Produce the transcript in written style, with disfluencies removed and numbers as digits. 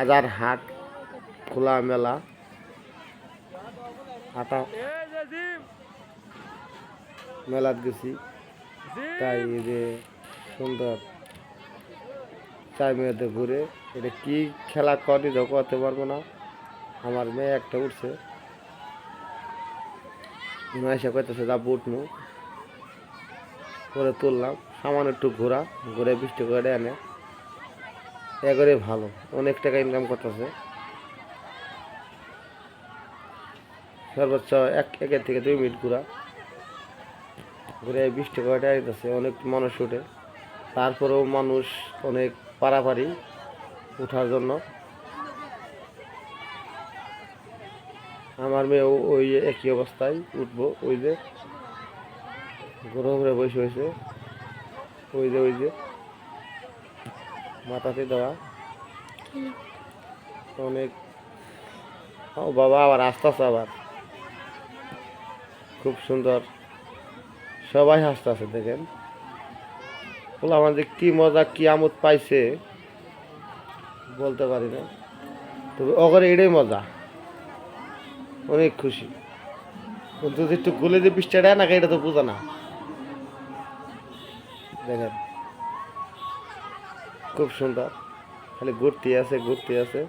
আজার হাট খোলা মেলা হাটা মেলাত গেছি, তাই এই যে সুন্দর চাই মেয়েদের ঘুরে এটা কি খেলা করি করতে পারবো না। আমার মেয়ে একটা উঠছে, এসে কইতেছে যা উঠনু করে তুললাম, সামান্য একটু ঘোরা ঘুরে 20 টাকা করে এনে এগরে ভালো, অনেক টাকা ইনকাম করতেছে। সর্বোচ্চ একের থেকে 2 মিনিট ঘোরা ঘুরে 20 টাকা করে আইতেছে। অনেক মানুষ উঠে, তারপরেও মানুষ অনেক পারাপারি উঠার জন্য। আমার মেয়ে ওই একই অবস্থায় উঠবো, ওই যে ঘুরে ঘুরে বসে হয়েছে, ওই যে মাথাতে দেওয়া অনেক। ও বাবা আবার আস্তে আস্তে আবার খুব সুন্দর, সবাই হাসতে আছে দেখেন। বলো আমাদের কি মজা কি আমোদ পাইছে বলতে পারি না, তবে ওখানে এটাই মজা, অনেক খুশি। কিন্তু একটু গুলে যে 20 টাকা না এটা তো বোঝা না। দেখেন খুব সুন্দর, খালি ঘুরতে আছে ঘুরতে আছে।